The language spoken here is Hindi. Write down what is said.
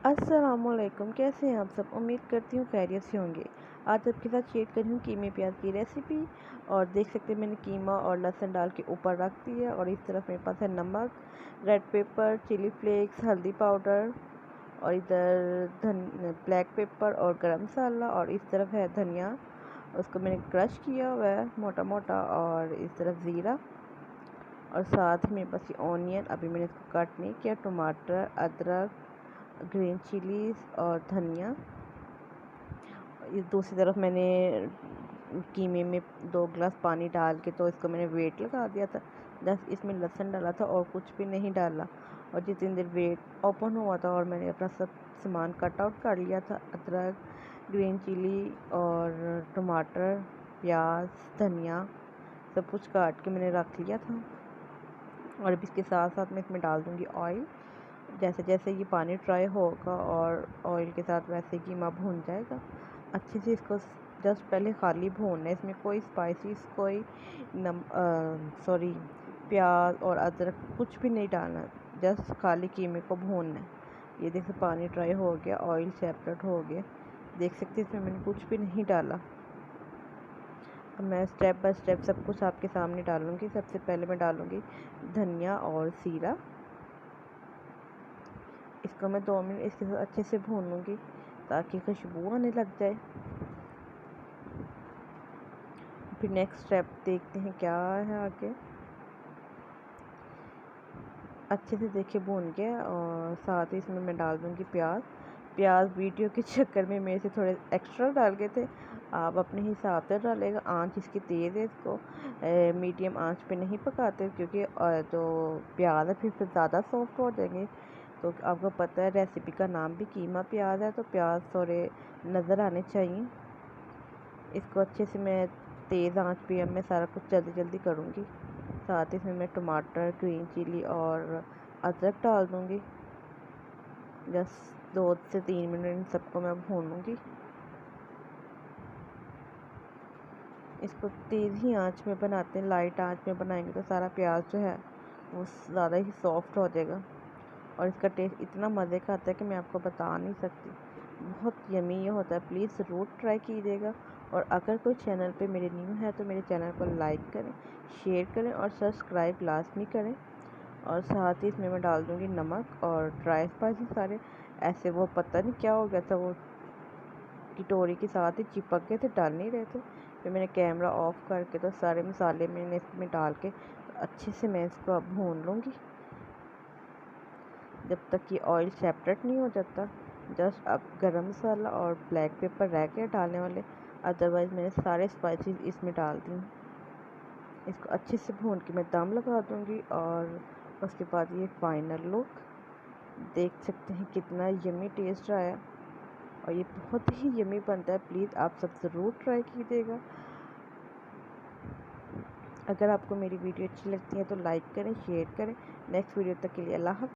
अस्सलामुअलैकुम, कैसे हैं आप सब। उम्मीद करती हूँ खैरियत से होंगे। आज आपके साथ शेयर कर रही हूँ कीमे प्याज की रेसिपी। और देख सकते हैं मैंने कीमा और लहसुन डाल के ऊपर रख दिया। और इस तरफ मेरे पास है नमक, रेड पेपर, चिली फ्लेक्स, हल्दी पाउडर, और इधर ब्लैक पेपर और गरम मसाला। और इस तरफ है धनिया, उसको मैंने क्रश किया हुआ है मोटा मोटा। और इस तरफ ज़ीरा, और साथ ही मेरे पास ये ऑनियन, अभी मैंने इसको कट नहीं किया, टमाटर, अदरक, ग्रीन चिलीज़ और धनिया। इस दूसरी तरफ मैंने कीमे में 2 गिलास पानी डाल के तो इसको मैंने वेट लगा दिया था। बस इसमें लहसुन डाला था और कुछ भी नहीं डाला। और जितनी देर वेट ओपन हुआ था और मैंने अपना सब सामान कट आउट कर लिया था, अदरक, ग्रीन चिली और टमाटर, प्याज, धनिया, सब कुछ काट के मैंने रख लिया था। और अब इसके साथ साथ मैं इसमें डाल दूँगी ऑयल। जैसे जैसे ये पानी ट्राई होगा और ऑयल के साथ वैसे कीमा भून जाएगा अच्छे से। इसको जस्ट पहले खाली भूनना है, इसमें कोई स्पाइसेस, कोई सॉरी प्याज और अदरक कुछ भी नहीं डालना, जस्ट खाली कीमे को भूनना है। ये देखिए पानी ट्राई हो गया, ऑयल सेपरेट हो गया, देख सकते हैं इसमें मैंने कुछ भी नहीं डाला। अब मैं स्टेप बाय स्टेप सब कुछ आपके सामने डालूँगी। सबसे पहले मैं डालूँगी धनिया और ज़ीरा। इसको मैं 2 मिनट इसके साथ अच्छे से भून लूँगी ताकि खुशबू आने लग जाए। फिर नेक्स्ट स्टेप देखते हैं क्या है आगे। अच्छे से देखिए भून गया। और साथ ही इसमें मैं डाल दूँगी प्याज वीडियो के चक्कर में मेरे से थोड़े एक्स्ट्रा डाल गए थे, आप अपने हिसाब से डालेगा। आंच इसकी तेज़ है, इसको मीडियम आंच पे नहीं पकाते क्योंकि जो प्याज है फिर ज़्यादा सॉफ्ट हो जाएंगे। तो आपको पता है रेसिपी का नाम भी कीमा प्याज है, तो प्याज थोड़े नज़र आने चाहिए। इसको अच्छे से मैं तेज़ आंच पे अब मैं सारा कुछ जल्दी जल्दी करूँगी। साथ ही इसमें मैं टमाटर, ग्रीन चिली और अदरक डाल दूँगी। जस्ट 2 से 3 मिनट इन सबको मैं भूनूँगी। इसको तेज़ ही आंच में बनाते हैं, लाइट आंच में बनाएंगे तो सारा प्याज जो है वो ज़्यादा ही सॉफ्ट हो जाएगा। और इसका टेस्ट इतना मज़े का आता है कि मैं आपको बता नहीं सकती, बहुत यमी ये होता है। प्लीज़ ज़रूर ट्राई कीजिएगा। और अगर कोई चैनल पे मेरे न्यू है तो मेरे चैनल को लाइक करें, शेयर करें और सब्सक्राइब लाजमी करें। और साथ ही इसमें मैं डाल दूँगी नमक और ड्राई स्पाइसेस सारे। ऐसे वो पता नहीं क्या हो गया था, वो कटोरी के साथ ही चिपक गए थे, डाल नहीं रहे थे। फिर मैंने कैमरा ऑफ करके तो सारे मसाले मैंने इसमें डाल के अच्छे से मैं इसको अब भून लूँगी जब तक कि ऑयल सेपरेट नहीं हो जाता। जस्ट अब गरम मसाला और ब्लैक पेपर रह गए डालने वाले, अदरवाइज़ मैंने सारे स्पाइसेस इसमें डाल दी। इसको अच्छे से भून के मैं दम लगा दूँगी। और उसके बाद ये फाइनल लुक देख सकते हैं कितना यमी टेस्ट आया। और ये बहुत ही यमी बनता है, प्लीज़ आप सब ज़रूर ट्राई कीजिएगा। अगर आपको मेरी वीडियो अच्छी लगती है तो लाइक करें, शेयर करें। नेक्स्ट वीडियो तक के लिए अल्लाह हाफ़िज़।